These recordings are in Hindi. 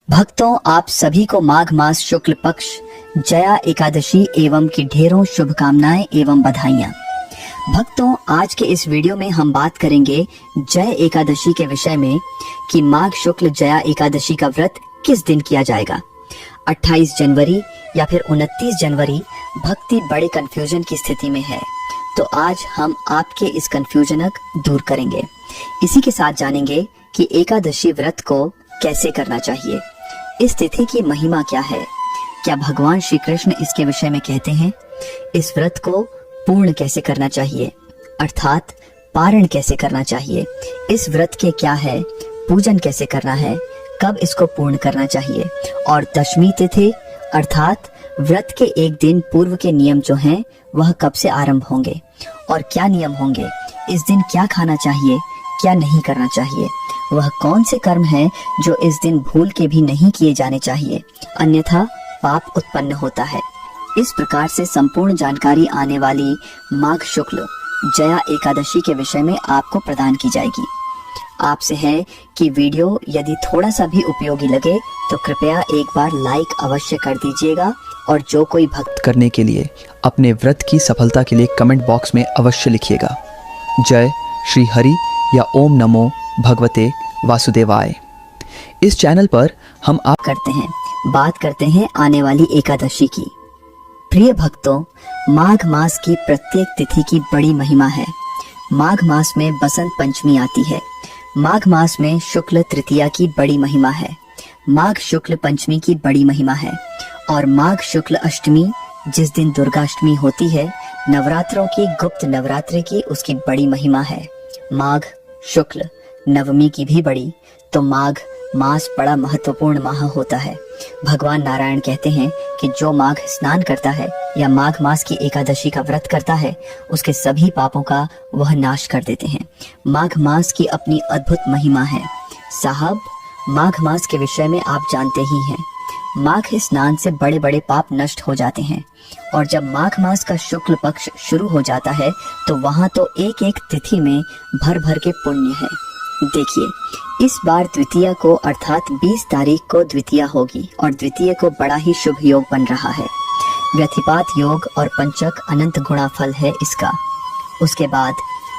भक्तों, आप सभी को माघ मास शुक्ल पक्ष जया एकादशी एवं की ढेरों शुभकामनाएं एवं बधाइयां। भक्तों, आज के इस वीडियो में हम बात करेंगे जय एकादशी के विषय में कि माघ शुक्ल जया एकादशी का व्रत किस दिन किया जाएगा, 28 जनवरी या फिर 29 जनवरी। भक्ति बड़े कंफ्यूजन की स्थिति में है, तो आज हम आपके इस कंफ्यूजन दूर करेंगे। इसी के साथ जानेंगे कि एकादशी व्रत को कैसे करना चाहिए, इस तिथि की महिमा क्या है, क्या भगवान श्री कृष्ण इसके विषय में कहते हैं, इस व्रत को पूर्ण कैसे करना चाहिए अर्थात पारण कैसे करना चाहिए, इस व्रत के क्या है, पूजन कैसे करना है, कब इसको पूर्ण करना चाहिए, और दशमी तिथि अर्थात व्रत के एक दिन पूर्व के नियम जो हैं वह कब से आरंभ होंगे और क्या नियम होंगे, इस दिन क्या खाना चाहिए, क्या नहीं करना चाहिए, वह कौन से कर्म हैं जो इस दिन भूल के भी नहीं किए जाने चाहिए, अन्यथा पाप उत्पन्न होता है। इस प्रकार से संपूर्ण जानकारी आने वाली माघ शुक्ल जया एकादशी के विषय में आपको प्रदान की जाएगी। आपसे है कि वीडियो यदि थोड़ा सा भी उपयोगी लगे तो कृपया एक बार लाइक अवश्य कर दीजिएगा, और जो कोई भक्त करने के लिए अपने व्रत की सफलता के लिए कमेंट बॉक्स में अवश्य लिखिएगा जय श्री हरि या ओम नमो भगवते वासुदेवाय। इस चैनल पर हम बात करते हैं आने वाली एकादशी की। प्रिय भक्तों, माघ मास की प्रत्येक तिथि की बड़ी महिमा है। माघ मास में बसंत पंचमी आती है, माघ मास में शुक्ल तृतीया की बड़ी महिमा है, माघ शुक्ल पंचमी की बड़ी महिमा है, और माघ शुक्ल अष्टमी जिस दिन दुर्गाष्टमी होती है, नवरात्रों की गुप्त नवरात्रि की उसकी बड़ी महिमा है। माघ शुक्ल नवमी की भी बड़ी, तो माघ मास बड़ा महत्वपूर्ण माह होता है। भगवान नारायण कहते हैं कि जो माघ स्नान करता है या माघ मास की एकादशी का व्रत करता है, उसके सभी पापों का वह नाश कर देते हैं। माघ मास की अपनी अद्भुत महिमा है। साहब, माघ मास के विषय में आप जानते ही हैं, माघ स्नान से बड़े बड़े पाप नष्ट हो जाते हैं, और जब माघ मास का शुक्ल पक्ष शुरू हो जाता है तो वहाँ तो एक एक तिथि में भर भर के पुण्य है। देखिए, इस बार द्वितीया को अर्थात 20 तारीख को द्वितीया होगी, और द्वितीय को बड़ा ही शुभ योग बन रहा है। व्यतिपात योग और पंचक अनंत गुणा फल है इसका। उसके बाद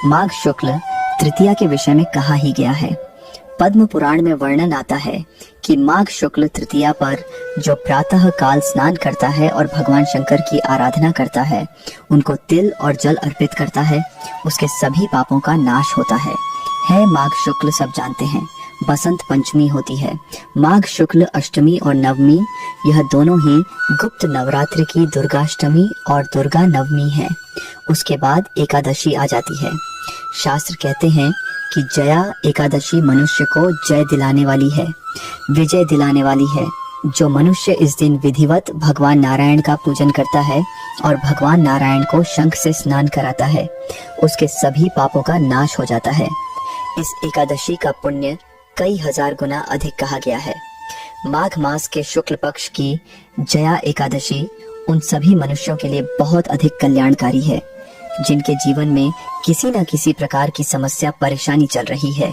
माघ शुक्ल तृतीया के विषय में कहा ही गया है। पद्म पुराण में वर्णन आता है कि माघ शुक्ल तृतीया पर जो प्रातः काल स्नान करता है और भगवान शंकर की आराधना करता है, उनको तिल और जल अर्पित करता है, उसके सभी पापों का नाश होता है। माघ शुक्ल सब जानते हैं, बसंत पंचमी होती है। माघ शुक्ल अष्टमी और नवमी, यह दोनों ही गुप्त नवरात्रि की दुर्गाष्टमी और दुर्गा नवमी है। उसके बाद एकादशी आ जाती है। शास्त्र कहते हैं कि जया एकादशी मनुष्य को जय दिलाने वाली है, विजय दिलाने वाली है। जो मनुष्य इस दिन विधिवत भगवान नारायण का पूजन करता है और भगवान नारायण को शंख से स्नान कराता है, उसके सभी पापों का नाश हो जाता है। इस एकादशी का पुण्य कई हजार गुना अधिक कहा गया है। माघ मास के शुक्ल पक्ष की जया एकादशी उन सभी मनुष्यों के लिए बहुत अधिक कल्याणकारी है जिनके जीवन में किसी न किसी प्रकार की समस्या परेशानी चल रही है।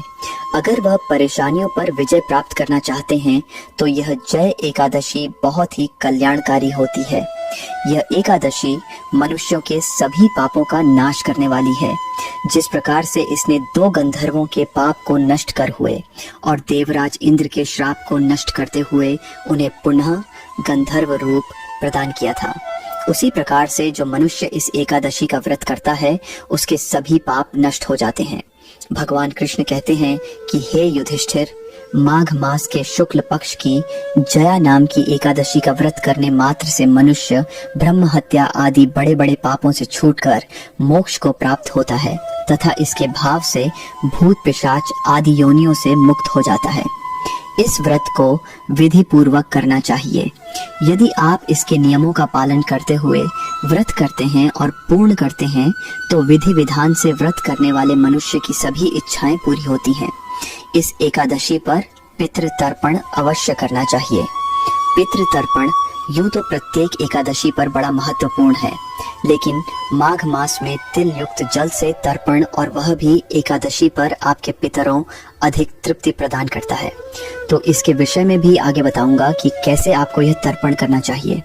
अगर वह परेशानियों पर विजय प्राप्त करना चाहते हैं तो यह जय एकादशी बहुत ही कल्याणकारी होती है। यह एकादशी मनुष्यों के सभी पापों का नाश करने वाली है। जिस प्रकार से इसने 2 गंधर्वों के पाप को नष्ट कर हुए और देवराज इंद्र के श्राप को नष्ट करते हुए उन्हें पुनः गंधर्व रूप प्रदान किया था, उसी प्रकार से जो मनुष्य इस एकादशी का व्रत करता है उसके सभी पाप नष्ट हो जाते हैं। भगवान कृष्ण कहते हैं कि हे युधिष्ठिर, माघ मास के शुक्ल पक्ष की जया नाम की एकादशी का व्रत करने मात्र से मनुष्य ब्रह्म हत्या आदि बड़े बड़े पापों से छूटकर मोक्ष को प्राप्त होता है तथा इसके भाव से भूत पिशाच आदि योनियों से मुक्त हो जाता है। इस व्रत को विधि पूर्वक करना चाहिए। यदि आप इसके नियमों का पालन करते हुए व्रत करते हैं और पूर्ण करते हैं तो विधि विधान से व्रत करने वाले मनुष्य की सभी इच्छाएं पूरी होती हैं। इस एकादशी पर पितृ तर्पण अवश्य करना चाहिए। पितृ तर्पण यूं तो प्रत्येक एकादशी पर बड़ा महत्वपूर्ण है, लेकिन माघ मास में तिल युक्त जल से तर्पण और वह भी एकादशी पर आपके पितरों अधिक तृप्ति प्रदान करता है। तो इसके विषय में भी आगे बताऊंगा कि कैसे आपको यह तर्पण करना चाहिए।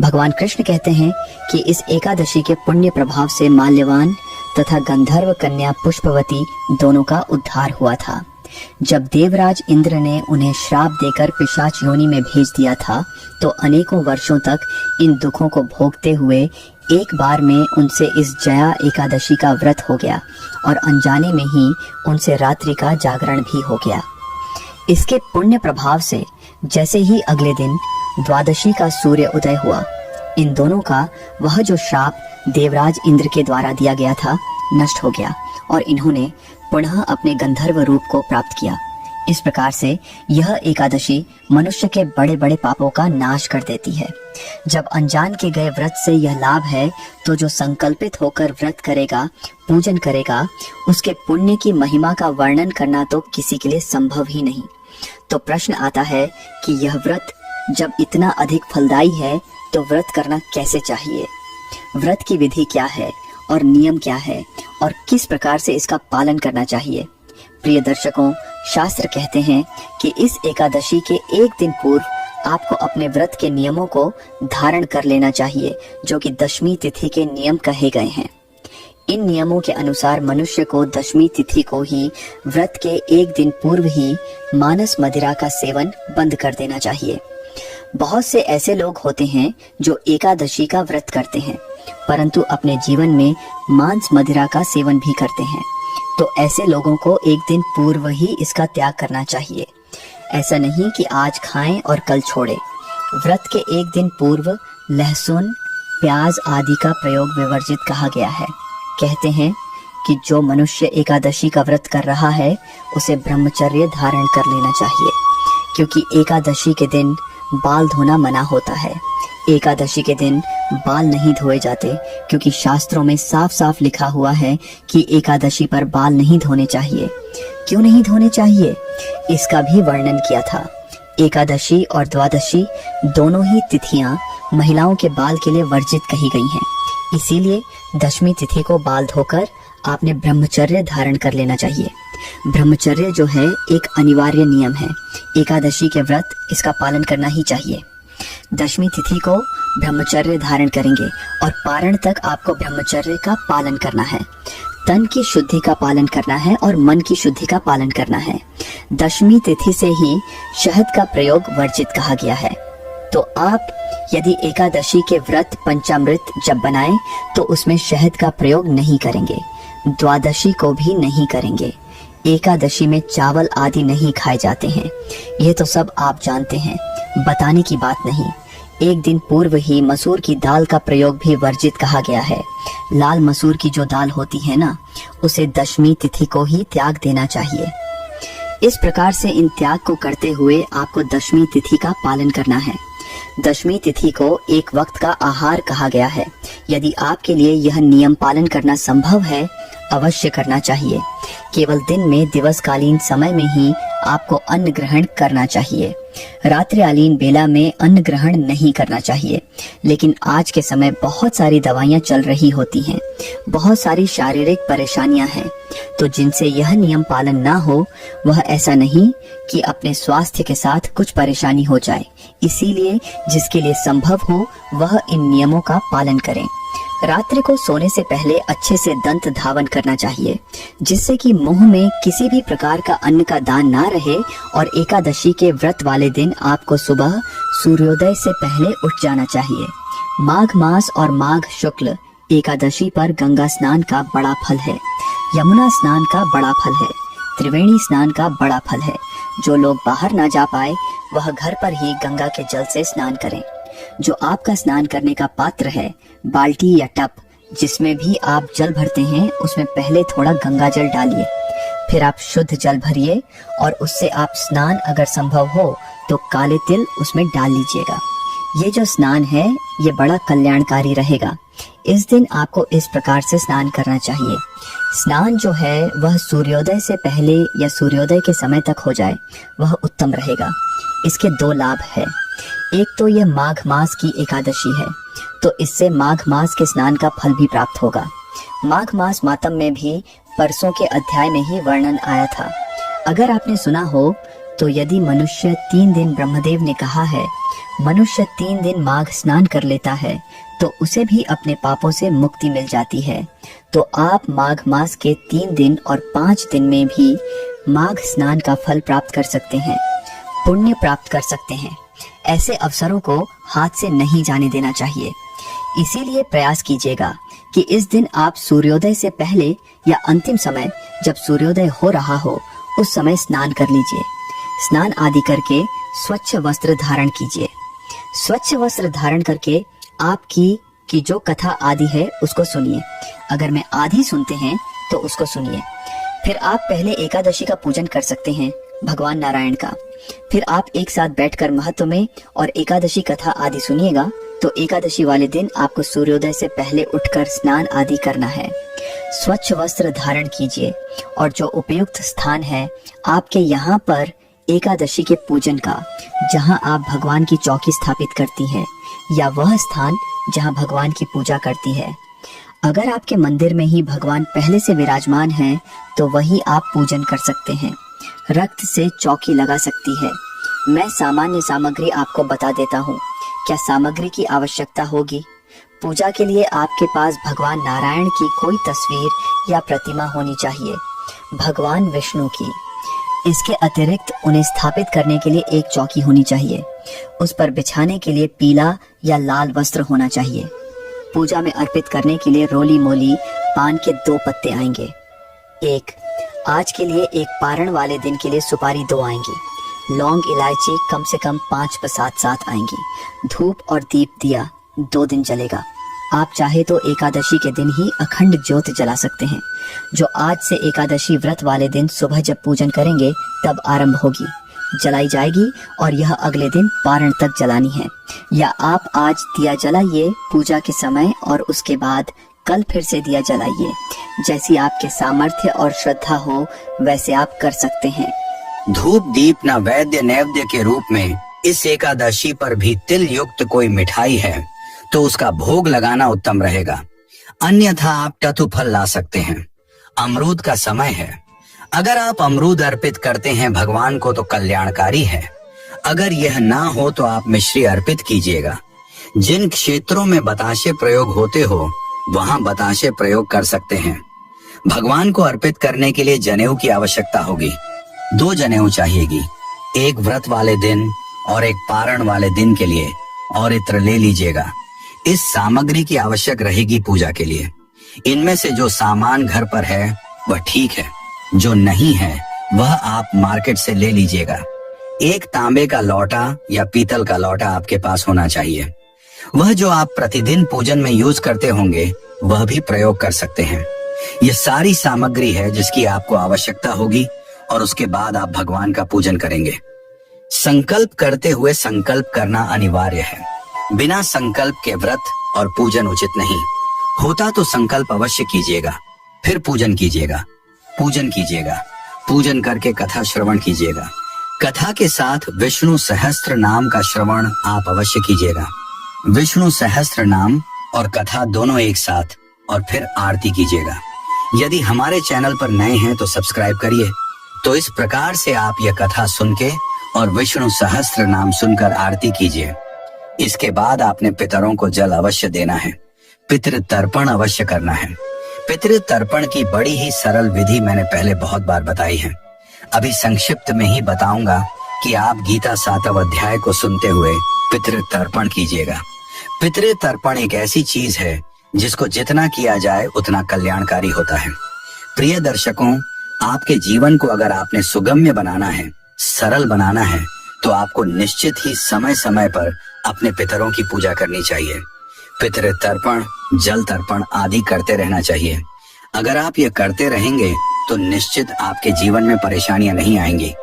भगवान कृष्ण कहते हैं कि इस एकादशी के पुण्य प्रभाव से माल्यवान तथा गंधर्व कन्या पुष्पवती दोनों का उद्धार हुआ था। जब देवराज इंद्र ने उन्हें श्राप देकर पिशाच योनि में भेज दिया था, तो अनेकों वर्षों तक इन दुखों को भोगते हुए एक बार में उनसे इस जया एकादशी का व्रत हो गया और अनजाने में ही उनसे रात्रि का जागरण भी हो गया। इसके पुण्य प्रभाव से जैसे ही अगले दिन द्वादशी का सूर्य उदय हुआ, इन दोनों का वह जो श्राप देवराज इंद्र के द्वारा दिया गया था नष्ट हो गया और इन्होंने पुनः अपने गंधर्व रूप को प्राप्त किया। इस प्रकार से यह एकादशी मनुष्य के बड़े बड़े पापों का नाश कर देती है। जब अनजान के गए व्रत से यह लाभ है, तो जो संकल्पित होकर व्रत करेगा, पूजन करेगा, उसके पुण्य की महिमा का वर्णन करना तो किसी के लिए संभव ही नहीं। तो प्रश्न आता है कि यह व्रत जब इतना अधिक फलदायी है, तो व्रत करना कैसे चाहिए? व्रत की विधि क्या है और नियम क्या है और किस प्रकार से इसका पालन करना चाहिए? प्रिय दर्शकों, शास्त्र कहते हैं कि इस एकादशी के एक दिन पूर्व आपको अपने व्रत के नियमों को धारण कर लेना चाहिए, जो कि दशमी तिथि के नियम कहे गए हैं। इन नियमों के अनुसार मनुष्य को दशमी तिथि को ही व्रत के एक दिन पूर्व ही मांस मदिरा का सेवन बंद कर देना चाहिए। बहुत से ऐसे लोग होते हैं जो एकादशी का व्रत करते हैं, परंतु अपने जीवन में मांस मदिरा का सेवन भी करते हैं। तो ऐसे लोगों को एक दिन पूर्व ही इसका त्याग करना चाहिए। ऐसा नहीं कि आज खाएं और कल छोड़ें। व्रत के एक दिन पूर्व लहसुन, प्याज आदि का प्रयोग विवर्जित कहा गया है। कहते हैं कि जो मनुष्य एकादशी का व्रत कर रहा है, उसे ब्रह्मचर्य धारण कर लेना चाहिए, क्योंकि एकादशी के दिन बाल धोना मना होता है। एकादशी के दिन बाल नहीं धोए जाते, क्योंकि शास्त्रों में साफ साफ लिखा हुआ है कि एकादशी पर बाल नहीं धोने चाहिए। क्यों नहीं धोने चाहिए, इसका भी वर्णन किया था। एकादशी और द्वादशी दोनों ही तिथियां महिलाओं के बाल के लिए वर्जित कही गई हैं। इसीलिए दशमी तिथि को बाल धोकर आपने ब्रह्मचर्य धारण कर लेना चाहिए। ब्रह्मचर्य जो है एक अनिवार्य नियम है। एकादशी के व्रत इसका पालन करना ही चाहिए। दशमी तिथि को ब्रह्मचर्य धारण करेंगे और पारण तक आपको ब्रह्मचर्य का पालन करना है। तन की शुद्धि का पालन करना है और मन की शुद्धि का पालन करना है। दशमी तिथि से ही शहद का प्रयोग वर्जित कहा गया है। तो आप यदि एकादशी के व्रत पंचामृत जब बनाएं, तो उसमें शहद का प्रयोग नहीं करेंगे। द्वादशी को भी नहीं करेंगे। एकादशी में चावल आदि नहीं खाए जाते हैं। ये तो सब आप जानते हैं, बताने की बात नहीं। एक दिन पूर्व ही मसूर की दाल का प्रयोग भी वर्जित कहा गया है। लाल मसूर की जो दाल होती है ना, उसे दशमी तिथि को ही त्याग देना चाहिए। इस प्रकार से इन त्याग को करते हुए आपको दशमी तिथि का पालन करना है। दशमी तिथि को एक वक्त का आहार कहा गया है। यदि आपके लिए यह नियम पालन करना संभव है, अवश्य करना चाहिए। केवल दिन में दिवसकालीन समय में ही आपको अन्न ग्रहण करना चाहिए। रात्रिकालीन बेला में अन्न ग्रहण नहीं करना चाहिए। लेकिन आज के समय बहुत सारी दवाइयां चल रही होती हैं, बहुत सारी शारीरिक परेशानियां हैं, तो जिनसे यह नियम पालन ना हो, वह ऐसा नहीं कि अपने स्वास्थ्य के साथ कुछ परेशानी हो जाए। इसीलिए जिसके लिए संभव हो, वह इन नियमों का पालन करें। रात्रि को सोने से पहले अच्छे से दंत धावन करना चाहिए, जिससे कि मुंह में किसी भी प्रकार का अन्न का दान ना रहे। और एकादशी के व्रत वाले दिन आपको सुबह सूर्योदय से पहले उठ जाना चाहिए। माघ मास और माघ शुक्ल एकादशी पर गंगा स्नान का बड़ा फल है, यमुना स्नान का बड़ा फल है, त्रिवेणी स्नान का बड़ा फल है। जो लोग बाहर ना जा पाए, वह घर पर ही गंगा के जल से स्नान करें। जो आपका स्नान करने का पात्र है, बाल्टी या टब, जिसमें भी आप जल भरते हैं, उसमें पहले थोड़ा गंगा जल डालिए, फिर आप शुद्ध जल भरिए और उससे आप स्नान अगर संभव हो तो काले तिल उसमें डाल लीजिएगा। ये जो स्नान है, ये बड़ा कल्याणकारी रहेगा। इस दिन आपको इस प्रकार से स्नान करना चाहिए। स्नान जो है वह सूर्योदय से पहले या सूर्योदय के समय तक हो जाए, वह उत्तम रहेगा। इसके दो लाभ है। एक तो यह माघ मास की एकादशी है, तो इससे माघ मास के स्नान का फल भी प्राप्त होगा। माघ मास मातम में भी परसों के अध्याय में ही वर्णन आया था। अगर आपने सुना हो तो यदि मनुष्य 3 दिन, ब्रह्मदेव ने कहा है, मनुष्य 3 दिन माघ स्नान कर लेता है तो उसे भी अपने पापों से मुक्ति मिल जाती है। तो आप माघ मास के 3 दिन और 5 दिन में भी माघ स्नान का फल प्राप्त कर सकते हैं, पुण्य प्राप्त कर सकते हैं। ऐसे अवसरों को हाथ से नहीं जाने देना चाहिए। इसीलिए प्रयास कीजिएगा कि इस दिन आप सूर्योदय से पहले या अंतिम समय, जब सूर्योदय हो रहा हो, उस समय स्नान कर लीजिए। स्नान आदि करके स्वच्छ वस्त्र धारण कीजिए। स्वच्छ वस्त्र धारण करके आपकी की जो कथा आदि है उसको सुनिए। अगर मैं आधी सुनते हैं तो उसको सुनिए। फिर आप पहले एकादशी का पूजन कर सकते हैं, भगवान नारायण का। फिर आप एक साथ बैठकर महत्व में और एकादशी कथा आदि सुनिएगा। तो एकादशी वाले दिन आपको सूर्योदय से पहले उठकर स्नान आदि करना है। स्वच्छ वस्त्र धारण कीजिए और जो उपयुक्त स्थान है आपके यहाँ पर एकादशी के पूजन का, जहाँ आप भगवान की चौकी स्थापित करती है, या वह स्थान जहाँ भगवान की पूजा करती है। अगर आपके मंदिर में ही भगवान पहले से विराजमान हैं, तो वही आप पूजन कर सकते हैं। रक्त से चौकी लगा सकती है। मैं सामान्य सामग्री आपको बता देता हूँ। क्या सामग्री की आवश्यकता होगी? पूजा के लिए आपके पास भगवान नारायण की कोई तस्वीर या प्रतिमा होनी चाहिए, भगवान विष्णु की। इसके अतिरिक्त उन्हें स्थापित करने के लिए एक चौकी होनी चाहिए। उस पर बिछाने के लिए पीला या लाल वस्त्र होना चाहिए। पूजा में अर्पित करने के लिए रोली मोली पान के 2 पत्ते आएंगे। आज के लिए एक पारण वाले दिन के लिए सुपारी 2 आएंगी। लौंग इलायची कम से कम 5 साथ आएंगी। धूप और दीप दिया 2 दिन जलेगा। आप चाहे तो एकादशी के दिन ही अखंड ज्योत जला सकते हैं, जो आज से एकादशी व्रत वाले दिन सुबह जब पूजन करेंगे तब आरंभ होगी, जलाई जाएगी और यह अगले दिन पारण तक जलानी है। या आप आज दिया जलाइए पूजा के समय और उसके बाद कल फिर से दिया जलाइए। जैसी आपके सामर्थ्य और श्रद्धा हो वैसे आप कर सकते हैं। धूप दीप न वैद्य नैवेद्य के रूप में इस एकादशी पर भी तिल युक्त कोई मिठाई है तो उसका भोग लगाना उत्तम रहेगा। अन्यथा आप टतु फल ला सकते हैं। अमरूद का समय है। अगर आप अमरूद अर्पित करते हैं भगवान को तो कल्याणकारी है। अगर यह ना हो तो आप मिश्री अर्पित कीजिएगा। जिन क्षेत्रों में बताशे प्रयोग होते हो वहां बताशे प्रयोग कर सकते हैं। भगवान को अर्पित करने के लिए जनेऊ की आवश्यकता होगी। 2 जनेऊ चाहिएगी, एक व्रत वाले दिन और एक पारण वाले दिन के लिए। और इत्र ले लीजिएगा। इस सामग्री की आवश्यक रहेगी पूजा के लिए। इनमें से जो सामान घर पर है वह ठीक है, जो नहीं है वह आप मार्केट से ले लीजिएगा। एक तांबे का लौटा या पीतल का लौटा आपके पास होना चाहिए। वह जो आप प्रतिदिन पूजन में यूज करते होंगे वह भी प्रयोग कर सकते हैं। यह सारी सामग्री है जिसकी आपको आवश्यकता होगी और उसके बाद आप भगवान का पूजन करेंगे। संकल्प करते हुए संकल्प करना अनिवार्य है। बिना संकल्प के व्रत और पूजन उचित नहीं होता। तो संकल्प अवश्य कीजिएगा, फिर पूजन कीजिएगा। पूजन कीजिएगा, पूजन करके कथा श्रवण कीजिएगा। कथा के साथ विष्णु सहस्त्र नाम का श्रवण आप अवश्य कीजिएगा। विष्णु सहस्त्र नाम और कथा दोनों एक साथ, और फिर आरती कीजिएगा। यदि हमारे चैनल पर नए हैं तो सब्सक्राइब करिए। तो इस प्रकार से आप यह कथा सुन के और विष्णु सहस्त्र नाम सुनकर आरती कीजिए। इसके बाद आपने पितरों को जल अवश्य देना है। पितृ तर्पण अवश्य करना है। पितृ तर्पण की बड़ी ही सरल विधि मैंने पहले बहुत बार बताई है। अभी संक्षिप्त में ही बताऊंगा कि आप गीता 7वें अध्याय को सुनते हुए पितृ तर्पण कीजिएगा। पितृ तर्पण एक ऐसी चीज है जिसको जितना किया जाए उतना कल्याणकारी होता है। प्रिय दर्शकों, आपके जीवन को अगर आपने सुगम्य बनाना है, सरल बनाना है, तो आपको निश्चित ही समय समय पर अपने पितरों की पूजा करनी चाहिए। पितृ तर्पण, जल तर्पण आदि करते रहना चाहिए। अगर आप ये करते रहेंगे तो निश्चित आपके जीवन में परेशानियां नहीं आएंगी।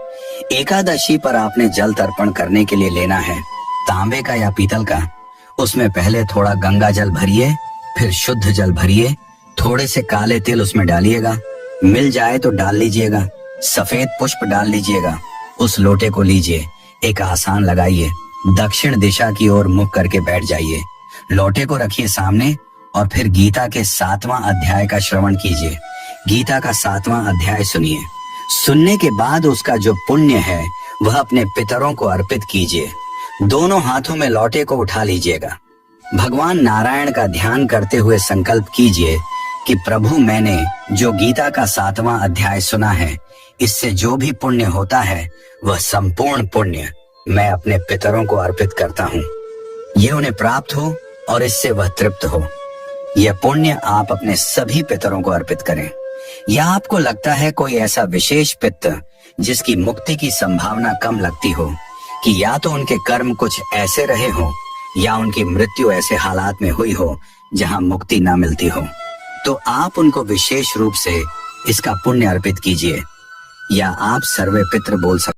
एकादशी पर आपने जल तर्पण करने के लिए लेना है तांबे का या पीतल का। उसमें पहले थोड़ा गंगा जल भरिए, फिर शुद्ध जल भरिए, थोड़े से काले तिल उसमें डालिएगा, मिल जाए तो डाल लीजिएगा। सफेद पुष्प डाल लीजिएगा। उस लोटे को लीजिए, एक आसन लगाइए, दक्षिण दिशा की ओर मुख करके बैठ जाइए। लोटे को रखिए सामने और फिर गीता के 7वां अध्याय का श्रवण कीजिए। गीता का 7वां अध्याय सुनिए। सुनने के बाद उसका जो पुण्य है वह अपने पितरों को अर्पित कीजिए। दोनों हाथों में लौटे को उठा लीजिएगा। भगवान नारायण का ध्यान करते हुए संकल्प कीजिए कि प्रभु, मैंने जो गीता का 7वां अध्याय सुना है, इससे जो भी पुण्य होता है वह संपूर्ण पुण्य मैं अपने पितरों को अर्पित करता हूँ। ये उन्हें प्राप्त हो और इससे वह तृप्त हो। यह पुण्य आप अपने सभी पितरों को अर्पित करें। या आपको लगता है कोई ऐसा विशेष पितर जिसकी मुक्ति की संभावना कम लगती हो, कि या तो उनके कर्म कुछ ऐसे रहे हो या उनकी मृत्यु ऐसे हालात में हुई हो जहां मुक्ति ना मिलती हो, तो आप उनको विशेष रूप से इसका पुण्य अर्पित कीजिए। या आप सर्वे पितृ बोल सकते